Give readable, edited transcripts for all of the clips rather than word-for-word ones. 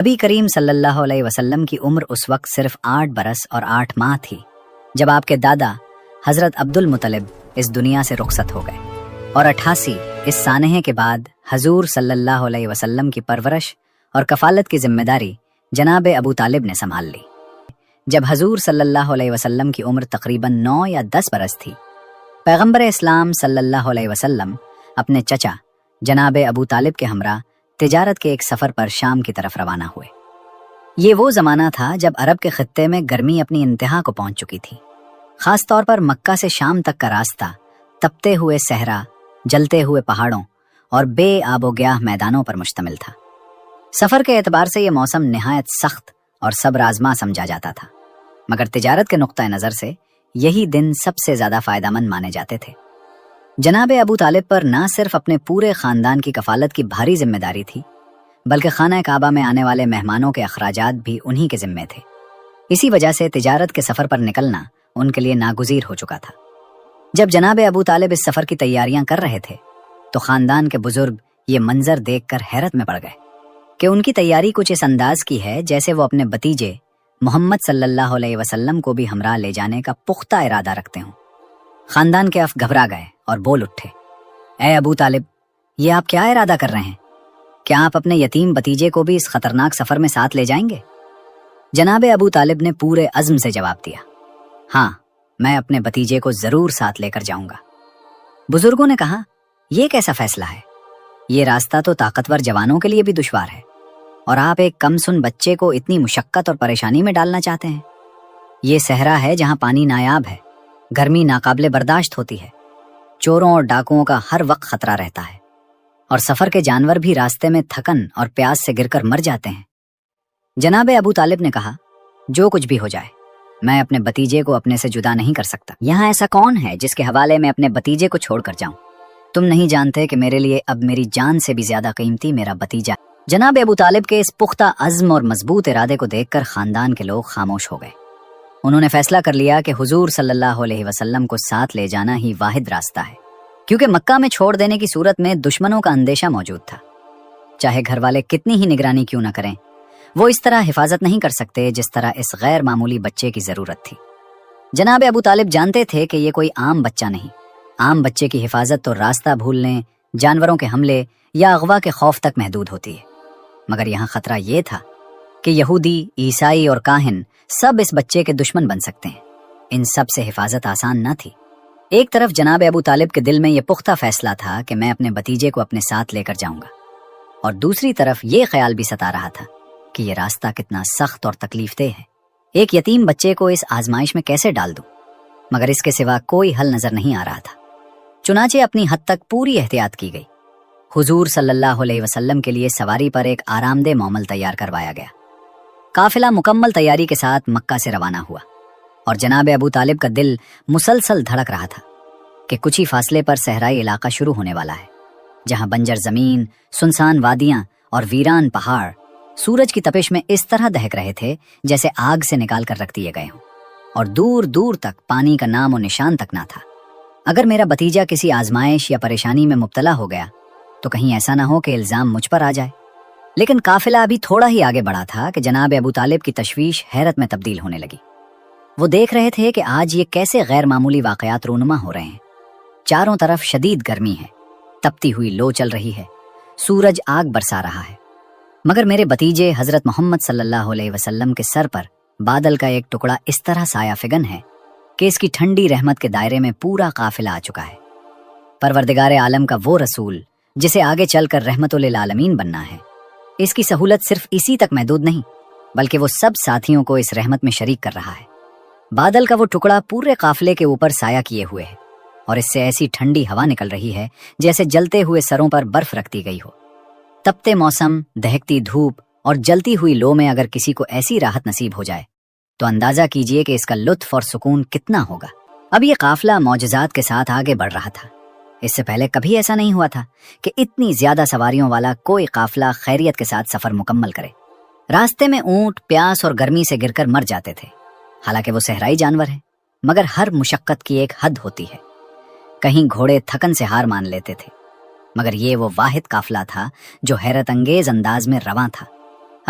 نبی کریم صلی اللہ علیہ وسلم کی عمر اس وقت صرف 8 برس اور 8 ماہ تھی جب آپ کے دادا حضرت عبد المطلب اس دنیا سے رخصت ہو گئے، اور 88 اس سانحے کے بعد حضور صلی اللہ علیہ وسلم کی پرورش اور کفالت کی ذمہ داری جناب ابو طالب نے سنبھال لی۔ جب حضور صلی اللہ علیہ وسلم کی عمر تقریباً 9 یا 10 برس تھی، پیغمبر اسلام صلی اللہ علیہ وسلم اپنے چچا جناب ابو طالب کے ہمراہ تجارت کے ایک سفر پر شام کی طرف روانہ ہوئے۔ یہ وہ زمانہ تھا جب عرب کے خطے میں گرمی اپنی انتہا کو پہنچ چکی تھی، خاص طور پر مکہ سے شام تک کا راستہ تپتے ہوئے صحرا، جلتے ہوئے پہاڑوں اور بے آب و گیاہ میدانوں پر مشتمل تھا۔ سفر کے اعتبار سے یہ موسم نہایت سخت اور صبر آزما سمجھا جاتا تھا، مگر تجارت کے نقطہ نظر سے یہی دن سب سے زیادہ فائدہ مند مانے جاتے تھے۔ جناب ابو طالب پر نہ صرف اپنے پورے خاندان کی کفالت کی بھاری ذمہ داری تھی، بلکہ خانہ کعبہ میں آنے والے مہمانوں کے اخراجات بھی انہی کے ذمے تھے۔ اسی وجہ سے تجارت کے سفر پر نکلنا ان کے لیے ناگزیر ہو چکا تھا۔ جب جناب ابو طالب اس سفر کی تیاریاں کر رہے تھے تو خاندان کے بزرگ یہ منظر دیکھ کر حیرت میں پڑ گئے کہ ان کی تیاری کچھ اس انداز کی ہے جیسے وہ اپنے بھتیجے محمد صلی اللہ علیہ وسلم کو بھی ہمراہ لے جانے کا پختہ ارادہ رکھتے ہوں۔ خاندان کے افد گھبرا گئے اور بول اٹھے، اے ابو طالب، یہ آپ کیا ارادہ کر رہے ہیں؟ کیا آپ اپنے یتیم بھتیجے کو بھی اس خطرناک سفر میں ساتھ لے جائیں گے؟ جناب ابو طالب نے پورے عزم سے جواب دیا، ہاں، میں اپنے بھتیجے کو ضرور ساتھ لے کر جاؤں گا۔ بزرگوں نے کہا، یہ کیسا فیصلہ ہے؟ یہ راستہ تو طاقتور جوانوں کے لیے بھی دشوار ہے، اور آپ ایک کم سن بچے کو اتنی مشقت اور پریشانی میں ڈالنا چاہتے ہیں؟ یہ صحرا ہے جہاں پانی نایاب ہے، گرمی ناقابل برداشت ہوتی ہے، چوروں اور ڈاکوؤں کا ہر وقت خطرہ رہتا ہے، اور سفر کے جانور بھی راستے میں تھکن اور پیاس سے گر کر مر جاتے ہیں۔ جناب ابو طالب نے کہا، جو کچھ بھی ہو جائے، میں اپنے بھتیجے کو اپنے سے جدا نہیں کر سکتا۔ یہاں ایسا کون ہے جس کے حوالے میں اپنے بھتیجے کو چھوڑ کر جاؤں؟ تم نہیں جانتے کہ میرے لیے اب میری جان سے بھی زیادہ قیمتی میرا بھتیجا۔ جناب ابو طالب کے اس پختہ عزم اور مضبوط ارادے کو دیکھ کر خاندان کے لوگ خاموش ہو گئے۔ انہوں نے فیصلہ کر لیا کہ حضور صلی اللہ علیہ وسلم کو ساتھ لے جانا ہی واحد راستہ ہے، کیونکہ مکہ میں چھوڑ دینے کی صورت میں دشمنوں کا اندیشہ موجود تھا۔ چاہے گھر والے کتنی ہی نگرانی کیوں نہ کریں، وہ اس طرح حفاظت نہیں کر سکتے جس طرح اس غیر معمولی بچے کی ضرورت تھی۔ جناب ابو طالب جانتے تھے کہ یہ کوئی عام بچہ نہیں۔ عام بچے کی حفاظت تو راستہ بھولنے، جانوروں کے حملے یا اغوا کے خوف تک محدود ہوتی ہے، مگر یہاں خطرہ یہ تھا کہ یہودی، عیسائی اور کاہن سب اس بچے کے دشمن بن سکتے ہیں۔ ان سب سے حفاظت آسان نہ تھی۔ ایک طرف جناب ابو طالب کے دل میں یہ پختہ فیصلہ تھا کہ میں اپنے بھتیجے کو اپنے ساتھ لے کر جاؤں گا، اور دوسری طرف یہ خیال بھی ستا رہا تھا کہ یہ راستہ کتنا سخت اور تکلیف دہ ہے۔ ایک یتیم بچے کو اس آزمائش میں کیسے ڈال دوں؟ مگر اس کے سوا کوئی حل نظر نہیں آ رہا تھا۔ چنانچہ اپنی حد تک پوری احتیاط کی گئی۔ حضور صلی اللہ علیہ وسلم کے لیے سواری پر ایک آرام دہ مومل تیار کروایا گیا۔ قافلہ مکمل تیاری کے ساتھ مکہ سے روانہ ہوا، اور جناب ابو طالب کا دل مسلسل دھڑک رہا تھا کہ کچھ ہی فاصلے پر صحرائی علاقہ شروع ہونے والا ہے، جہاں بنجر زمین، سنسان وادیاں اور ویران پہاڑ سورج کی تپش میں اس طرح دہک رہے تھے جیسے آگ سے نکال کر رکھ دیے گئے ہوں، اور دور دور تک پانی کا نام و نشان تک نہ تھا۔ اگر میرا بھتیجا کسی آزمائش یا پریشانی میں مبتلا ہو گیا تو کہیں ایسا نہ ہو کہ الزام مجھ پر آ جائے۔ لیکن قافلہ ابھی تھوڑا ہی آگے بڑھا تھا کہ جناب ابو طالب کی تشویش حیرت میں تبدیل ہونے لگی۔ وہ دیکھ رہے تھے کہ آج یہ کیسے غیر معمولی واقعات رونما ہو رہے ہیں۔ چاروں طرف شدید گرمی ہے، تپتی ہوئی لو چل رہی ہے، سورج آگ برسا رہا ہے، مگر میرے بھتیجے حضرت محمد صلی اللہ علیہ وسلم کے سر پر بادل کا ایک ٹکڑا اس طرح سایہ فگن ہے کہ اس کی ٹھنڈی رحمت کے دائرے میں پورا قافلہ آ چکا ہے۔ پروردگار عالم کا وہ رسول جسے آگے چل کر رحمت للعالمین بننا ہے، اس کی سہولت صرف اسی تک محدود نہیں، بلکہ وہ سب ساتھیوں کو اس رحمت میں شریک کر رہا ہے۔ بادل کا وہ ٹکڑا پورے قافلے کے اوپر سایہ کیے ہوئے ہے، اور اس سے ایسی ٹھنڈی ہوا نکل رہی ہے جیسے جلتے ہوئے سروں پر برف رکھ دی گئی ہو۔ تپتے موسم، دہکتی دھوپ اور جلتی ہوئی لو میں اگر کسی کو ایسی راحت نصیب ہو جائے تو اندازہ کیجئے کہ اس کا لطف اور سکون کتنا ہوگا۔ اب یہ قافلہ معجزات کے ساتھ آگے بڑھ رہا تھا۔ اس سے پہلے کبھی ایسا نہیں ہوا تھا کہ اتنی زیادہ سواریوں والا کوئی قافلہ خیریت کے ساتھ سفر مکمل کرے۔ راستے میں اونٹ پیاس اور گرمی سے گر کر مر جاتے تھے، حالانکہ وہ صحرائی جانور ہیں، مگر ہر مشقت کی ایک حد ہوتی ہے۔ کہیں گھوڑے تھکن سے ہار مان لیتے تھے، مگر یہ وہ واحد قافلہ تھا جو حیرت انگیز انداز میں رواں تھا۔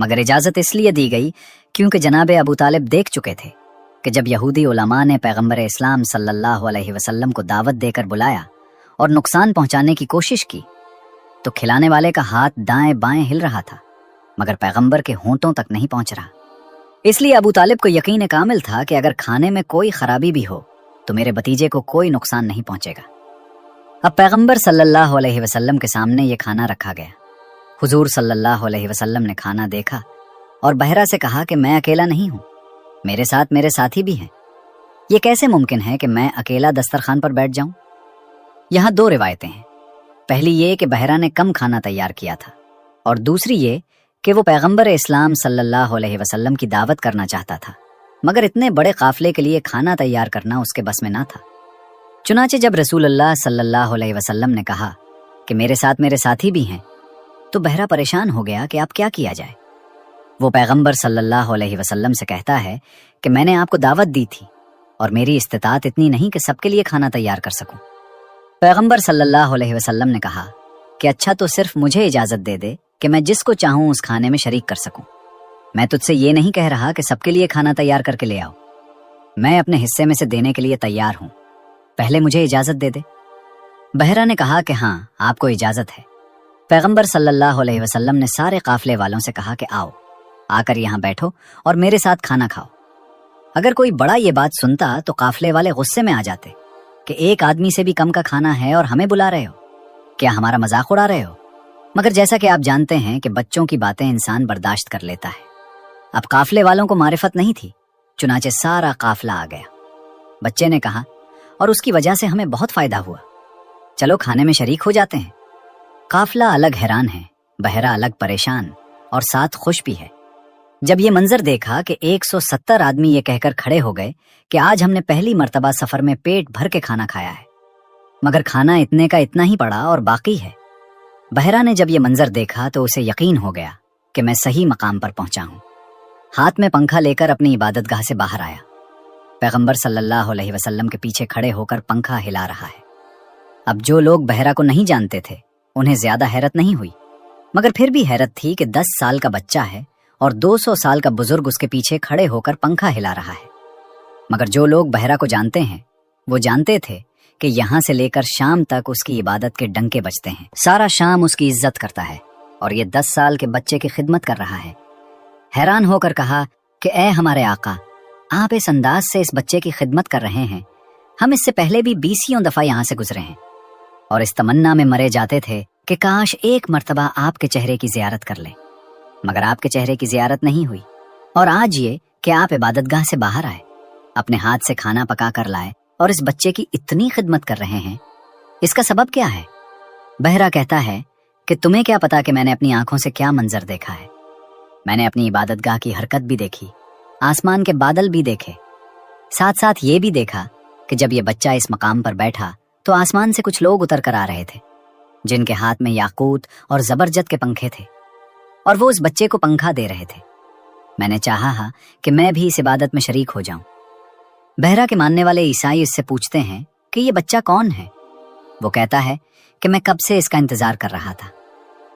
مگر اجازت اس لیے دی گئی کیونکہ جناب ابو طالب دیکھ چکے تھے کہ جب یہودی علماء نے پیغمبر اسلام صلی اللہ علیہ وسلم کو دعوت دے کر بلایا اور نقصان پہنچانے کی کوشش کی تو کھلانے والے کا ہاتھ دائیں بائیں ہل رہا تھا مگر پیغمبر کے ہونٹوں تک نہیں پہنچ رہا۔ اس لیے ابو طالب کو یقین کامل تھا کہ اگر کھانے میں کوئی خرابی بھی ہو تو میرے بھتیجے کو کوئی نقصان نہیں پہنچے گا۔ اب پیغمبر صلی اللہ علیہ وسلم کے سامنے یہ کھانا رکھا گیا۔ حضور صلی اللہ علیہ وسلم نے کھانا دیکھا اور بحرہ سے کہا کہ میں اکیلا نہیں ہوں، میرے ساتھ میرے ساتھی بھی ہیں، یہ کیسے ممکن ہے کہ میں اکیلا دسترخوان پر بیٹھ جاؤں؟ یہاں دو روایتیں ہیں، پہلی یہ کہ بحرہ نے کم کھانا تیار کیا تھا، اور دوسری یہ کہ وہ پیغمبر اسلام صلی اللہ علیہ وسلم کی دعوت کرنا چاہتا تھا مگر اتنے بڑے قافلے کے لیے کھانا تیار کرنا اس کے بس میں نہ تھا۔ چنانچہ جب رسول اللہ صلی اللہ علیہ وسلم نے کہا کہ میرے ساتھ میرے ساتھی بھی ہیں تو بحرہ پریشان ہو گیا کہ اب کیا جائے۔ وہ پیغمبر صلی اللہ علیہ وسلم سے کہتا ہے کہ میں نے آپ کو دعوت دی تھی اور میری استطاعت اتنی نہیں کہ سب کے لیے کھانا تیار کر سکوں۔ پیغمبر صلی اللہ علیہ وسلم نے کہا کہ اچھا تو صرف مجھے اجازت دے دے کہ میں جس کو چاہوں اس کھانے میں شریک کر سکوں، میں تجھ سے یہ نہیں کہہ رہا کہ سب کے لیے کھانا تیار کر کے لے آؤ، میں اپنے حصے میں سے دینے کے لیے تیار ہوں، پہلے مجھے اجازت دے دے۔ بحرہ نے کہا کہ ہاں آپ کو اجازت ہے۔ پیغمبر صلی اللہ علیہ وسلم نے سارے قافلے والوں سے کہا کہ آؤ آ کر یہاں بیٹھو اور میرے ساتھ کھانا کھاؤ۔ اگر کوئی بڑا یہ بات سنتا تو قافلے والے غصے میں آ جاتے کہ ایک آدمی سے بھی کم کا کھانا ہے اور ہمیں بلا رہے ہو، کیا ہمارا مذاق اڑا رہے ہو؟ مگر جیسا کہ آپ جانتے ہیں کہ بچوں کی باتیں انسان برداشت کر لیتا ہے۔ اب قافلے والوں کو معرفت نہیں تھی، چنانچہ سارا قافلہ آ گیا۔ بچے نے کہا اور اس کی وجہ سے ہمیں بہت فائدہ ہوا، چلو کھانے میں شریک ہو جاتے ہیں۔ قافلہ الگ حیران ہے، بحرہ الگ پریشان اور ساتھ خوش بھی ہے۔ جب یہ منظر دیکھا کہ 170 آدمی یہ کہہ کر کھڑے ہو گئے کہ آج ہم نے پہلی مرتبہ سفر میں پیٹ بھر کے کھانا کھایا ہے، مگر کھانا اتنے کا اتنا ہی پڑا اور باقی ہے۔ بحرہ نے جب یہ منظر دیکھا تو اسے یقین ہو گیا کہ میں صحیح مقام پر پہنچا ہوں۔ ہاتھ میں پنکھا لے کر اپنی عبادت گاہ سے باہر آیا، پیغمبر صلی اللہ علیہ وسلم کے پیچھے کھڑے ہو کر پنکھا ہلا رہا ہے۔ اب جو لوگ بحرہ کو نہیں جانتے تھے انہیں زیادہ حیرت نہیں ہوئی، مگر پھر بھی حیرت تھی کہ 10 سال کا بچہ ہے اور 200 سال کا بزرگ اس کے پیچھے کھڑے ہو کر پنکھا ہلا رہا ہے۔ مگر جو لوگ بحرہ کو جانتے ہیں وہ جانتے تھے کہ یہاں سے لے کر شام تک اس کی عبادت کے ڈنکے بجتے ہیں، سارا شام اس کی عزت کرتا ہے اور یہ 10 سال کے بچے کی خدمت کر رہا ہے۔ حیران ہو کر کہا کہ اے ہمارے آقا، آپ اس انداز سے اس بچے کی خدمت کر رہے ہیں، ہم اس سے پہلے بھی 20 دفعہ یہاں سے گزرے ہیں اور اس تمنا میں مرے جاتے تھے کہ کاش ایک مرتبہ آپ کے چہرے کی زیارت کر لیں، مگر آپ کے چہرے کی زیارت نہیں ہوئی۔ اور آج یہ کہ آپ عبادت گاہ سے باہر آئے، اپنے ہاتھ سے کھانا پکا کر لائے اور اس بچے کی اتنی خدمت کر رہے ہیں، اس کا سبب کیا ہے؟ بحرہ کہتا ہے کہ تمہیں کیا پتا کہ میں نے اپنی آنکھوں سے کیا منظر دیکھا ہے؟ میں نے اپنی عبادت گاہ کی حرکت بھی دیکھی، آسمان کے بادل بھی دیکھے، ساتھ ساتھ یہ بھی دیکھا کہ جب یہ بچہ اس مقام پر بیٹھا تو آسمان سے کچھ لوگ اتر کر آ رہے تھے جن کے ہاتھ میں یاقوت اور زبرجد کے پنکھے تھے اور وہ اس بچے کو پنکھا دے رہے تھے۔ میں نے چاہا کہ میں بھی اس عبادت میں شریک ہو جاؤں۔ بحرہ کے ماننے والے عیسائی اس سے پوچھتے ہیں کہ یہ بچہ کون ہے؟ وہ کہتا ہے کہ میں کب سے اس کا انتظار کر رہا تھا،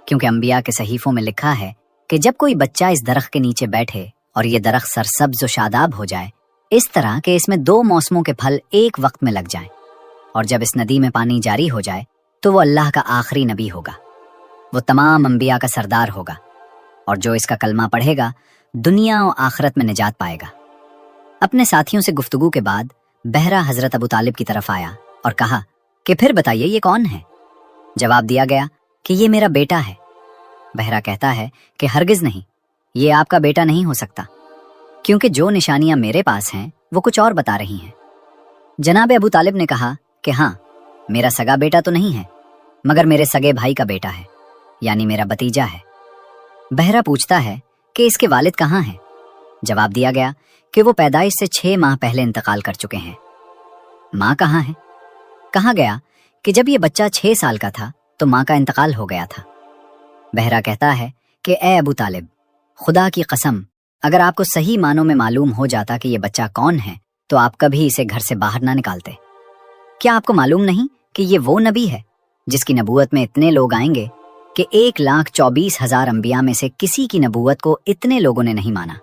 کیونکہ انبیاء کے صحیفوں میں لکھا ہے کہ جب کوئی بچہ اس درخت کے نیچے بیٹھے اور یہ درخت سرسبز و شاداب ہو جائے، اس طرح کہ اس میں 2 موسموں کے پھل ایک وقت میں لگ جائیں، اور جب اس ندی میں پانی جاری ہو جائے تو وہ اللہ کا آخری نبی ہوگا، وہ تمام انبیاء کا سردار ہوگا، اور جو اس کا کلمہ پڑھے گا دنیا و آخرت میں نجات پائے گا۔ اپنے ساتھیوں سے گفتگو کے بعد بحرہ حضرت ابو طالب کی طرف آیا اور کہا کہ پھر بتائیے یہ کون ہے؟ جواب دیا گیا کہ یہ میرا بیٹا ہے۔ بحرہ کہتا ہے کہ ہرگز نہیں، یہ آپ کا بیٹا نہیں ہو سکتا، کیونکہ جو نشانیاں میرے پاس ہیں وہ کچھ اور بتا رہی ہیں۔ جناب ابو طالب نے کہا کہ ہاں، میرا سگا بیٹا تو نہیں ہے، مگر میرے سگے بھائی کا بیٹا ہے، یعنی میرا بھتیجا ہے۔ بحرہ پوچھتا ہے کہ اس کے والد کہاں ہیں؟ جواب دیا گیا کہ وہ پیدائش سے 6 ماہ پہلے انتقال کر چکے ہیں۔ ماں کہاں ہے؟ کہا گیا کہ جب یہ بچہ 6 سال کا تھا تو ماں کا انتقال ہو گیا تھا۔ بحرہ کہتا ہے کہ اے ابو طالب، خدا کی قسم، اگر آپ کو صحیح معنوں میں معلوم ہو جاتا کہ یہ بچہ کون ہے تو آپ کبھی اسے گھر سے باہر نہ نکالتے۔ کیا آپ کو معلوم نہیں کہ یہ وہ نبی ہے جس کی نبوت میں اتنے لوگ آئیں گے کہ 1,24,000 انبیاء میں سے کسی کی نبوت کو اتنے لوگوں نے نہیں مانا؟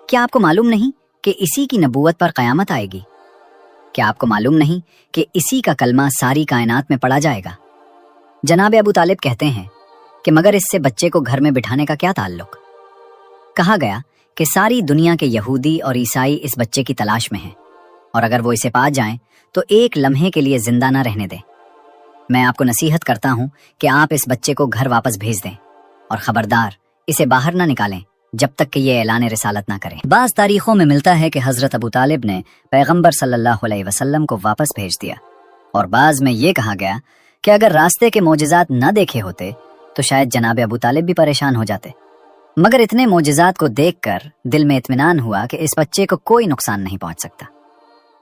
کیا آپ کو معلوم نہیں کہ اسی کی نبوت پر قیامت آئے گی؟ کیا آپ کو معلوم نہیں کہ اسی کا کلمہ ساری کائنات میں پڑھا جائے گا؟ جناب ابو طالب کہتے ہیں کہ مگر اس سے بچے کو گھر میں بٹھانے کا کیا تعلق؟ کہا گیا کہ ساری دنیا کے یہودی اور عیسائی اس بچے کی تلاش میں ہیں، اور اگر وہ اسے پا جائیں تو ایک لمحے کے لیے زندہ نہ رہنے دیں۔ میں آپ کو نصیحت کرتا ہوں کہ آپ اس بچے کو گھر واپس بھیج دیں، اور خبردار اسے باہر نہ نکالیں جب تک کہ یہ اعلان رسالت نہ کریں۔ بعض تاریخوں میں ملتا ہے کہ حضرت ابو طالب نے پیغمبر صلی اللہ علیہ وسلم کو واپس بھیج دیا، اور بعض میں یہ کہا گیا کہ اگر راستے کے معجزات نہ دیکھے ہوتے تو شاید جناب ابو طالب بھی پریشان ہو جاتے، مگر اتنے معجزات کو دیکھ کر دل میں اطمینان ہوا کہ اس بچے کو کوئی نقصان نہیں پہنچ سکتا۔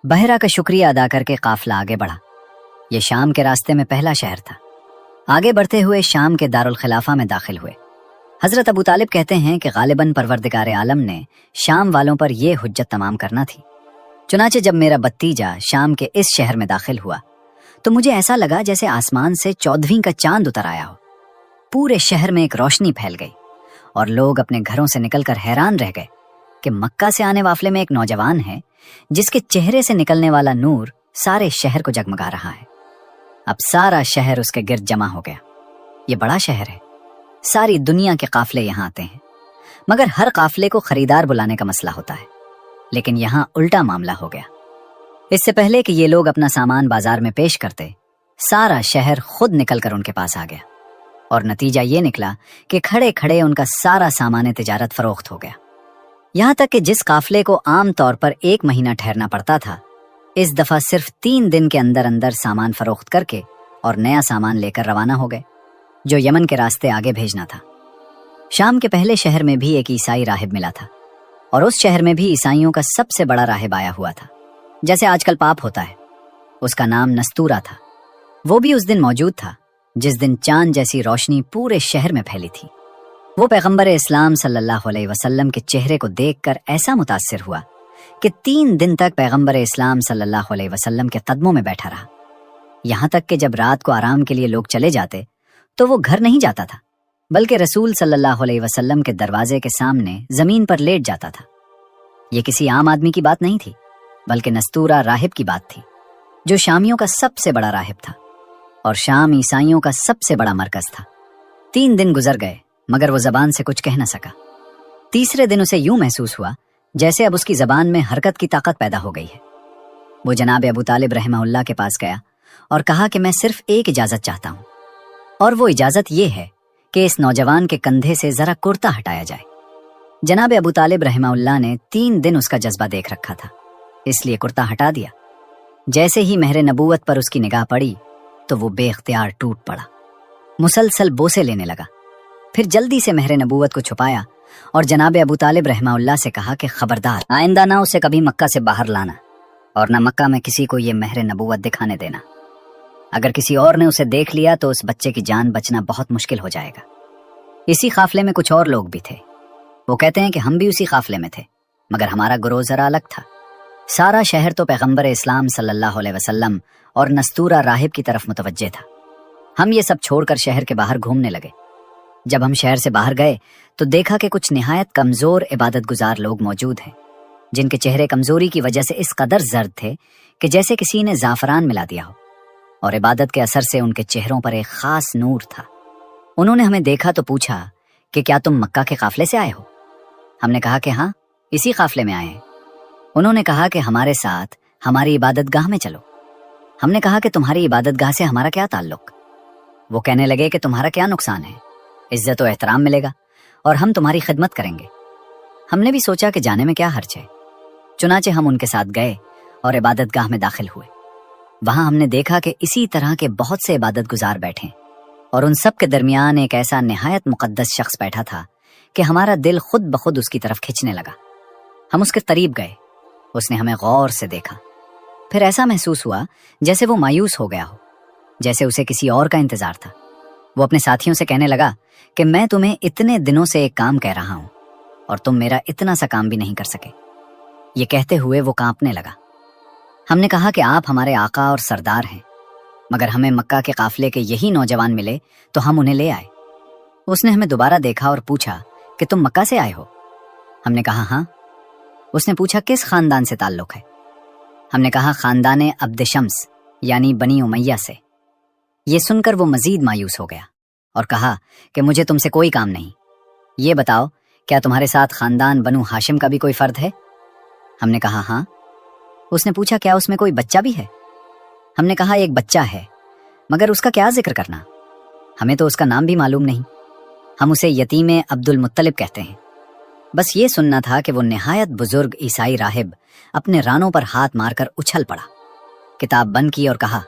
بحیرہ کا شکریہ ادا کر کے قافلہ آگے بڑھا۔ یہ شام کے راستے میں پہلا شہر تھا۔ آگے بڑھتے ہوئے شام کے دارالخلافہ میں داخل ہوئے۔ حضرت ابو طالب کہتے ہیں کہ غالباً پروردگار عالم نے شام والوں پر یہ حجت تمام کرنا تھی۔ چنانچہ جب میرا بھتیجا شام کے اس شہر میں داخل ہوا تو مجھے ایسا لگا جیسے آسمان سے 14ویں کا چاند اتر آیا ہو۔ پورے شہر میں ایک روشنی پھیل گئی، اور لوگ اپنے گھروں سے نکل کر حیران رہ گئے کہ مکہ سے آنے وافلے میں ایک نوجوان ہے جس کے چہرے سے نکلنے والا نور سارے شہر کو جگمگا رہا ہے۔ اب سارا شہر اس کے گرد جمع ہو گیا۔ یہ بڑا شہر ہے، ساری دنیا کے قافلے یہاں آتے ہیں، مگر ہر قافلے کو خریدار بلانے کا مسئلہ ہوتا ہے، لیکن یہاں الٹا معاملہ ہو گیا۔ اس سے پہلے کہ یہ لوگ اپنا سامان بازار میں پیش کرتے، سارا شہر خود نکل کر ان کے پاس آ گیا، اور نتیجہ یہ نکلا کہ کھڑے کھڑے ان کا سارا سامان تجارت فروخت ہو گیا۔ یہاں تک کہ جس قافلے کو عام طور پر 1 مہینہ ٹھہرنا پڑتا تھا، اس دفعہ صرف 3 دن کے اندر اندر سامان فروخت کر کے اور نیا سامان لے کر روانہ ہو گئے، جو یمن کے راستے آگے بھیجنا تھا۔ شام کے پہلے شہر میں بھی ایک عیسائی راہب ملا تھا، اور اس شہر میں بھی عیسائیوں کا سب سے بڑا راہب آیا ہوا تھا، جیسے آج کل پاپ ہوتا ہے۔ اس کا نام نستورہ تھا۔ وہ بھی اس دن موجود تھا جس دن چاند جیسی روشنی پورے شہر میں پھیلی تھی۔ وہ پیغمبر اسلام صلی اللہ علیہ وسلم کے چہرے کو دیکھ کر ایسا متاثر ہوا کہ 3 دن تک پیغمبر اسلام صلی اللہ علیہ وسلم کے قدموں میں بیٹھا رہا، یہاں تک کہ جب رات کو آرام کے لیے لوگ چلے جاتے تو وہ گھر نہیں جاتا تھا، بلکہ رسول صلی اللہ علیہ وسلم کے دروازے کے سامنے زمین پر لیٹ جاتا تھا۔ یہ کسی عام آدمی کی بات نہیں تھی، بلکہ نستورہ راہب کی بات تھی، جو شامیوں کا سب سے بڑا راہب تھا، اور شام عیسائیوں کا سب سے بڑا مرکز تھا۔ 3 دن گزر گئے مگر وہ زبان سے کچھ کہہ نہ سکا۔ تیسرے دن اسے یوں محسوس ہوا جیسے اب اس کی زبان میں حرکت کی طاقت پیدا ہو گئی ہے۔ وہ جناب ابو طالب رحمہ اللہ کے پاس گیا اور کہا کہ میں صرف ایک اجازت چاہتا ہوں، اور وہ اجازت یہ ہے کہ اس نوجوان کے کندھے سے ذرا کرتا ہٹایا جائے۔ جناب ابو طالب رحمہ اللہ نے 3 دن اس کا جذبہ دیکھ رکھا تھا، اس لیے کرتا ہٹا دیا۔ جیسے ہی مہر نبوت پر اس کی نگاہ پڑی تو وہ بے اختیار ٹوٹ پڑا، مسلسل بوسے لینے لگا، پھر جلدی سے مہر نبوت کو چھپایا اور جناب ابو طالب رحمہ اللہ سے کہا کہ خبردار آئندہ نہ اسے کبھی مکہ سے باہر لانا، اور نہ مکہ میں کسی کو یہ مہر نبوت دکھانے دینا۔ اگر کسی اور نے اسے دیکھ لیا تو اس بچے کی جان بچنا بہت مشکل ہو جائے گا۔ اسی قافلے میں کچھ اور لوگ بھی تھے، وہ کہتے ہیں کہ ہم بھی اسی قافلے میں تھے، مگر ہمارا گروہ ذرا الگ تھا۔ سارا شہر تو پیغمبر اسلام صلی اللہ علیہ وسلم اور نستورہ راہب کی طرف متوجہ تھا۔ ہم یہ سب چھوڑ کر شہر کے باہر گھومنے لگے۔ جب ہم شہر سے باہر گئے تو دیکھا کہ کچھ نہایت کمزور عبادت گزار لوگ موجود ہیں، جن کے چہرے کمزوری کی وجہ سے اس قدر زرد تھے کہ جیسے کسی نے زعفران ملا دیا ہو، اور عبادت کے اثر سے ان کے چہروں پر ایک خاص نور تھا۔ انہوں نے ہمیں دیکھا تو پوچھا کہ کیا تم مکہ کے قافلے سے آئے ہو؟ ہم نے کہا کہ ہاں، اسی قافلے میں آئے ہیں۔ انہوں نے کہا کہ ہمارے ساتھ ہماری عبادت گاہ میں چلو۔ ہم نے کہا کہ تمہاری عبادت گاہ سے ہمارا کیا تعلق؟ وہ کہنے لگے کہ تمہارا کیا نقصان ہے، عزت و احترام ملے گا اور ہم تمہاری خدمت کریں گے۔ ہم نے بھی سوچا کہ جانے میں کیا حرج ہے، چنانچہ ہم ان کے ساتھ گئے اور عبادت گاہ میں داخل ہوئے۔ وہاں ہم نے دیکھا کہ اسی طرح کے بہت سے عبادت گزار بیٹھے، اور ان سب کے درمیان ایک ایسا نہایت مقدس شخص بیٹھا تھا کہ ہمارا دل خود بخود اس کی طرف کھنچنے لگا۔ ہم اس کے قریب گئے، اس نے ہمیں غور سے دیکھا، پھر ایسا محسوس ہوا جیسے وہ مایوس ہو گیا ہو، جیسے اسے کسی اور کا انتظار تھا۔ وہ اپنے ساتھیوں سے کہنے لگا کہ میں تمہیں اتنے دنوں سے ایک کام کہہ رہا ہوں اور تم میرا اتنا سا کام بھی نہیں کر سکے۔ یہ کہتے ہوئے وہ کانپنے لگا۔ ہم نے کہا کہ آپ ہمارے آقا اور سردار ہیں، مگر ہمیں مکہ کے قافلے کے یہی نوجوان ملے تو ہم انہیں لے آئے۔ اس نے ہمیں دوبارہ دیکھا اور پوچھا کہ تم مکہ سے آئے ہو؟ ہم نے کہا ہاں۔ اس نے پوچھا کس خاندان سے تعلق ہے؟ ہم نے کہا خاندان عبد شمس یعنی بنی امیہ سے۔ یہ سن کر وہ مزید مایوس ہو گیا اور کہا کہ مجھے تم سے کوئی کام نہیں، یہ بتاؤ کیا تمہارے ساتھ خاندان بنو ہاشم کا بھی کوئی فرد ہے؟ ہم نے کہا ہاں۔ اس نے پوچھا کیا اس میں کوئی بچہ بھی ہے؟ ہم نے کہا ایک بچہ ہے، مگر اس کا کیا ذکر کرنا، ہمیں تو اس کا نام بھی معلوم نہیں، ہم اسے یتیم عبد المطلب کہتے ہیں۔ بس یہ سننا تھا کہ وہ نہایت بزرگ عیسائی راہب اپنے رانوں پر ہاتھ مار کر اچھل پڑا، کتاب بند کی اور کہا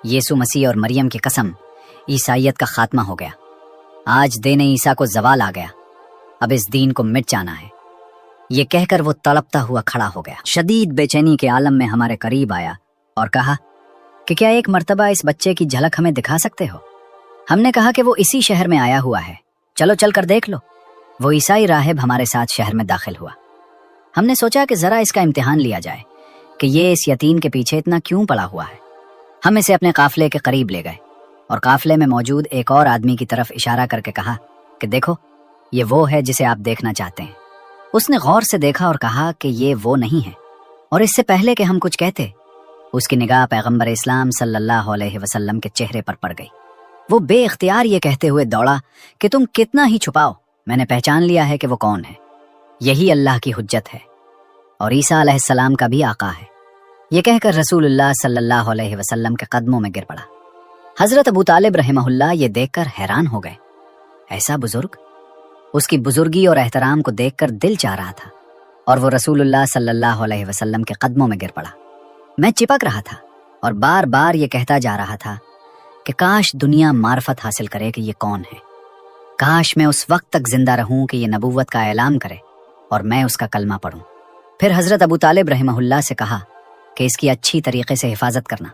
یسوع مسیح اور مریم کی قسم، عیسائیت کا خاتمہ ہو گیا، آج دین عیسیٰ کو زوال آ گیا، اب اس دین کو مٹ جانا ہے۔ یہ کہہ کر وہ تڑپتا ہوا کھڑا ہو گیا، شدید بے چینی کے عالم میں ہمارے قریب آیا اور کہا کہ کیا ایک مرتبہ اس بچے کی جھلک ہمیں دکھا سکتے ہو؟ ہم نے کہا کہ وہ اسی شہر میں آیا ہوا ہے، چلو چل کر دیکھ لو۔ وہ عیسائی راہب ہمارے ساتھ شہر میں داخل ہوا۔ ہم نے سوچا کہ ذرا اس کا امتحان لیا جائے کہ یہ اس یتیم کے پیچھے اتنا کیوں پڑا ہوا ہے۔ ہم اسے اپنے قافلے کے قریب لے گئے اور قافلے میں موجود ایک اور آدمی کی طرف اشارہ کر کے کہا کہ دیکھو یہ وہ ہے جسے آپ دیکھنا چاہتے ہیں۔ اس نے غور سے دیکھا اور کہا کہ یہ وہ نہیں ہے، اور اس سے پہلے کہ ہم کچھ کہتے اس کی نگاہ پیغمبر اسلام صلی اللہ علیہ وسلم کے چہرے پر پڑ گئی۔ وہ بے اختیار یہ کہتے ہوئے دوڑا کہ تم کتنا ہی چھپاؤ، میں نے پہچان لیا ہے کہ وہ کون ہے، یہی اللہ کی حجت ہے اور عیسیٰ علیہ السلام کا بھی آقا ہے۔ یہ کہہ کر رسول اللہ صلی اللہ علیہ وسلم کے قدموں میں گر پڑا۔ حضرت ابو طالب رحمہ اللہ یہ دیکھ کر حیران ہو گئے، ایسا بزرگ؟ اس کی بزرگی اور احترام کو دیکھ کر دل چاہ رہا تھا، اور وہ رسول اللہ صلی اللہ علیہ وسلم کے قدموں میں گر پڑا۔ میں چپک رہا تھا اور بار بار یہ کہتا جا رہا تھا کہ کاش دنیا معرفت حاصل کرے کہ یہ کون ہے، کاش میں اس وقت تک زندہ رہوں کہ یہ نبوت کا اعلان کرے اور میں اس کا کلمہ پڑھوں۔ پھر حضرت ابو طالب رحمہ اللہ سے کہا کہ اس کی اچھی طریقے سے حفاظت کرنا،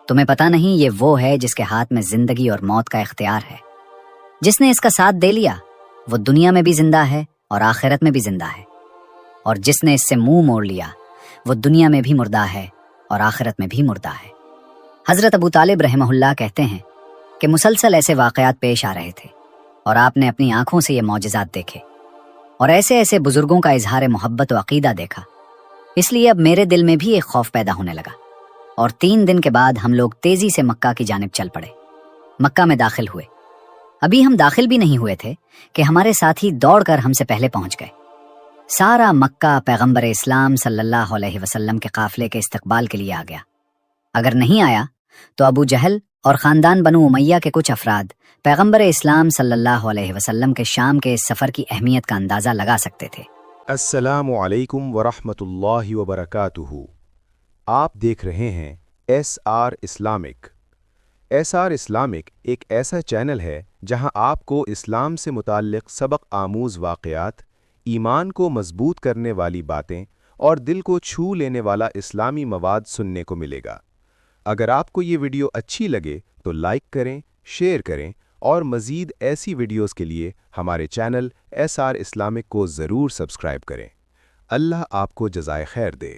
تمہیں پتہ نہیں یہ وہ ہے جس کے ہاتھ میں زندگی اور موت کا اختیار ہے، جس نے اس کا ساتھ دے لیا وہ دنیا میں بھی زندہ ہے اور آخرت میں بھی زندہ ہے، اور جس نے اس سے منہ موڑ لیا وہ دنیا میں بھی مردہ ہے اور آخرت میں بھی مردہ ہے۔ حضرت ابو طالب رحمہ اللہ کہتے ہیں کہ مسلسل ایسے واقعات پیش آ رہے تھے اور آپ نے اپنی آنکھوں سے یہ معجزات دیکھے اور ایسے ایسے بزرگوں کا اظہار محبت و عقیدہ دیکھا، اس لیے اب میرے دل میں بھی ایک خوف پیدا ہونے لگا، اور 3 دن کے بعد ہم لوگ تیزی سے مکہ کی جانب چل پڑے۔ مکہ میں داخل ہوئے، ابھی ہم داخل بھی نہیں ہوئے تھے کہ ہمارے ساتھی دوڑ کر ہم سے پہلے پہنچ گئے۔ سارا مکہ پیغمبر اسلام صلی اللہ علیہ وسلم کے قافلے کے استقبال کے لیے آ گیا۔ اگر نہیں آیا تو ابو جہل اور خاندان بنو امیہ کے کچھ افراد پیغمبر اسلام صلی اللہ علیہ وسلم کے شام کے اس سفر کی اہمیت کا اندازہ لگا سکتے تھے۔ السلام علیکم ورحمۃ اللہ وبرکاتہ۔ آپ دیکھ رہے ہیں SR اسلامک۔ SR اسلامک ایک ایسا چینل ہے جہاں آپ کو اسلام سے متعلق سبق آموز واقعات، ایمان کو مضبوط کرنے والی باتیں اور دل کو چھو لینے والا اسلامی مواد سننے کو ملے گا۔ اگر آپ کو یہ ویڈیو اچھی لگے تو لائک کریں، شیئر کریں، اور مزید ایسی ویڈیوز کے لیے ہمارے چینل SR اسلامک کو ضرور سبسکرائب کریں۔ اللہ آپ کو جزائے خیر دے۔